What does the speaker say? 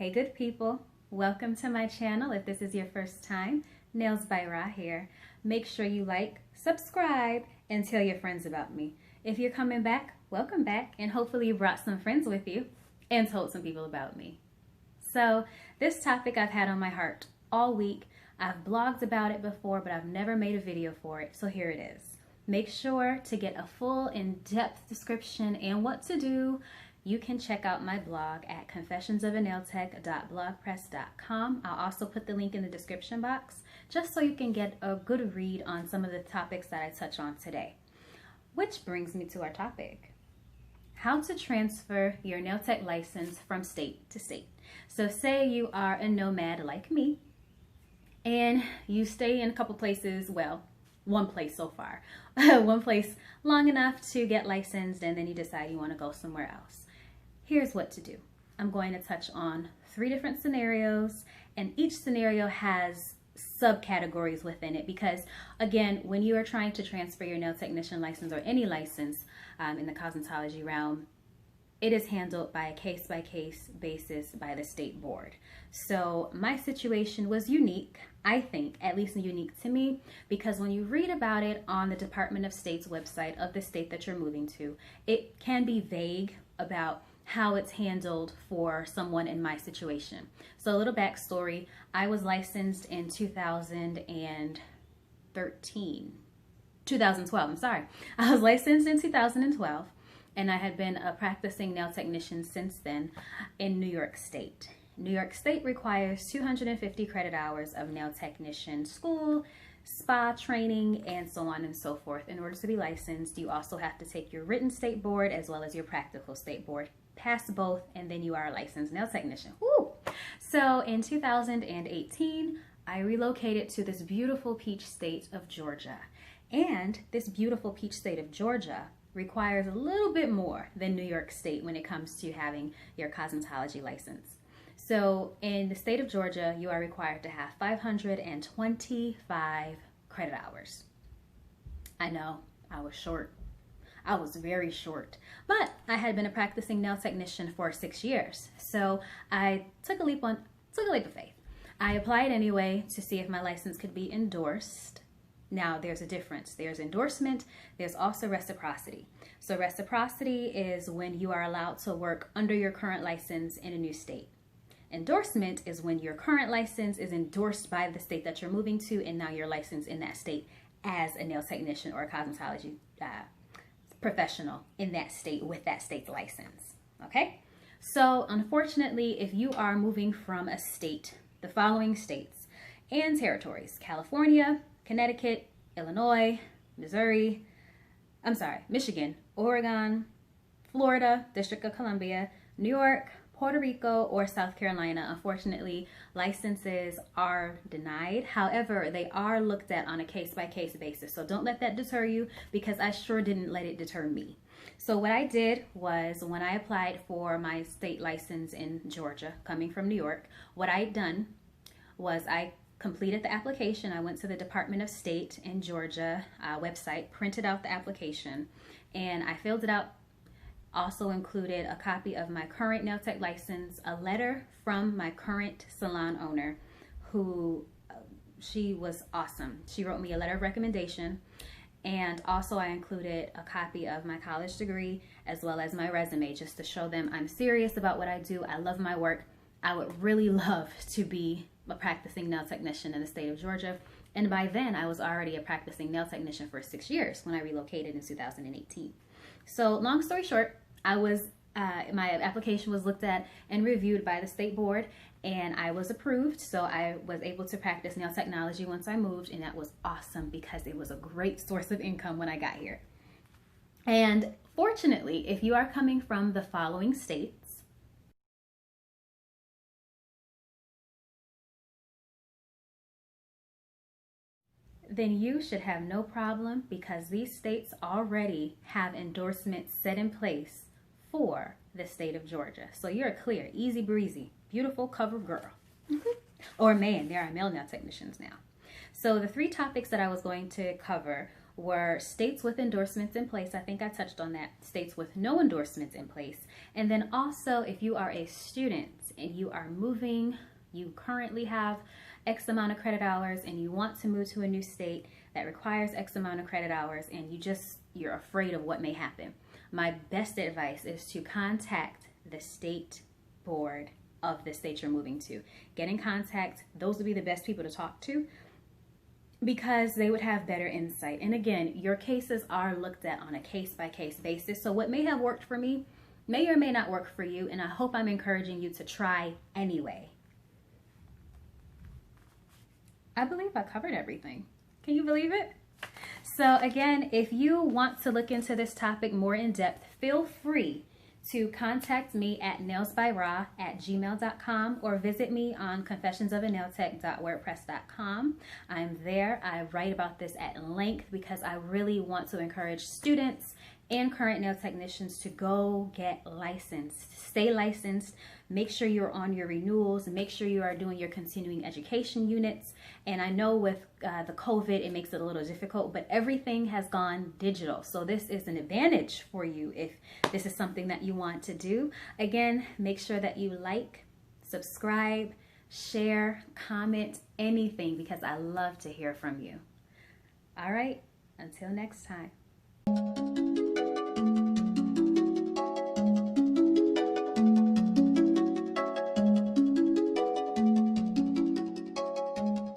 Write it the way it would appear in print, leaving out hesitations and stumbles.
Hey good people, welcome to my channel. If this is your first time, Nails by Ra here. Make sure you like, subscribe, and tell your friends about me. If you're coming back, welcome back, and hopefully you brought some friends with you and told some people about me. So this topic I've had on my heart all week. I've blogged about it before, but I've never made a video for it, so here it is. Make sure to get a full in-depth description and what to do. You can check out my blog at confessionsofaNailTech.blogpress.com. I'll also put the link in the description box just so you can get a good read on some of the topics that I touch on today. Which brings me to our topic. How to transfer your nail tech license from state to state. So say you are a nomad like me and you stay in a couple places, well, one place so far, one place long enough to get licensed, and then you decide you want to go somewhere else. Here's what to do. I'm going to touch on 3 different scenarios, and each scenario has subcategories within it because, again, when you are trying to transfer your nail technician license or any license in the cosmetology realm, it is handled by a case-by-case basis by the state board. So my situation was unique, I think, at least unique to me, because when you read about it on the Department of State's website of the state that you're moving to, it can be vague about how it's handled for someone in my situation. So a little backstory, I was licensed in 2012, I'm sorry. I was licensed in 2012, and I had been a practicing nail technician since then in New York State. New York State requires 250 credit hours of nail technician school, spa training, and so on and so forth. In order to be licensed, you also have to take your written state board as well as your practical state board. Pass both, and then you are a licensed nail technician. Woo! So in 2018, I relocated to this beautiful peach state of Georgia. And this beautiful peach state of Georgia requires a little bit more than New York State when it comes to having your cosmetology license. So in the state of Georgia, you are required to have 525 credit hours. I know, I was short. I was very short, but I had been a practicing nail technician for 6 years. So I took a leap of faith. I applied anyway to see if my license could be endorsed. Now there's a difference. There's endorsement, there's also reciprocity. So reciprocity is when you are allowed to work under your current license in a new state. Endorsement is when your current license is endorsed by the state that you're moving to, and now you're licensed in that state as a nail technician or a cosmetology professional in that state with that state's license. Okay? So unfortunately, if you are moving from a state, the following states and territories: California, Connecticut, Illinois, Michigan, Oregon, Florida, District of Columbia, New York, Puerto Rico, or South Carolina, unfortunately, licenses are denied. However, they are looked at on a case-by-case basis. So don't let that deter you, because I sure didn't let it deter me. So what I did was, when I applied for my state license in Georgia, coming from New York, what I had done was I completed the application. I went to the Department of State in Georgia website, printed out the application, and I filled it out. Also included a copy of my current nail tech license, a letter from my current salon owner, who she was awesome. She wrote me a letter of recommendation, and also I included a copy of my college degree as well as my resume, just to show them I'm serious about what I do. I love my work. I would really love to be a practicing nail technician in the state of Georgia. And by then I was already a practicing nail technician for 6 years when I relocated in 2018. So long story short, my application was looked at and reviewed by the state board, and I was approved. So I was able to practice nail technology once I moved, and that was awesome because it was a great source of income when I got here. And fortunately, if you are coming from the following states: then you should have no problem, because these states already have endorsements set in place for the state of Georgia. So you're clear, easy breezy, beautiful cover girl. Or man, there are male nail technicians now. So the 3 topics that I was going to cover were states with endorsements in place. I think I touched on that. States with no endorsements in place. And then also, if you are a student and you are moving, you currently have X amount of credit hours and you want to move to a new state that requires X amount of credit hours, and you're afraid of what may happen, my best advice is to contact the state board of the state you're moving to. Get in contact. Those would be the best people to talk to because they would have better insight. And again, your cases are looked at on a case-by-case basis. So what may have worked for me may or may not work for you, and I hope I'm encouraging you to try anyway. I believe I covered everything. Can you believe it? So again, if you want to look into this topic more in depth, feel free to contact me at nailsbyra@gmail.com or visit me on confessionsofannailtech.wordpress.com. I'm there. I write about this at length because I really want to encourage students and current nail technicians to go get licensed. Stay licensed. Make sure you're on your renewals. Make sure you are doing your continuing education units. And I know with the COVID, it makes it a little difficult, but everything has gone digital. So this is an advantage for you if this is something that you want to do. Again, make sure that you like, subscribe, share, comment, anything, because I love to hear from you. All right, until next time.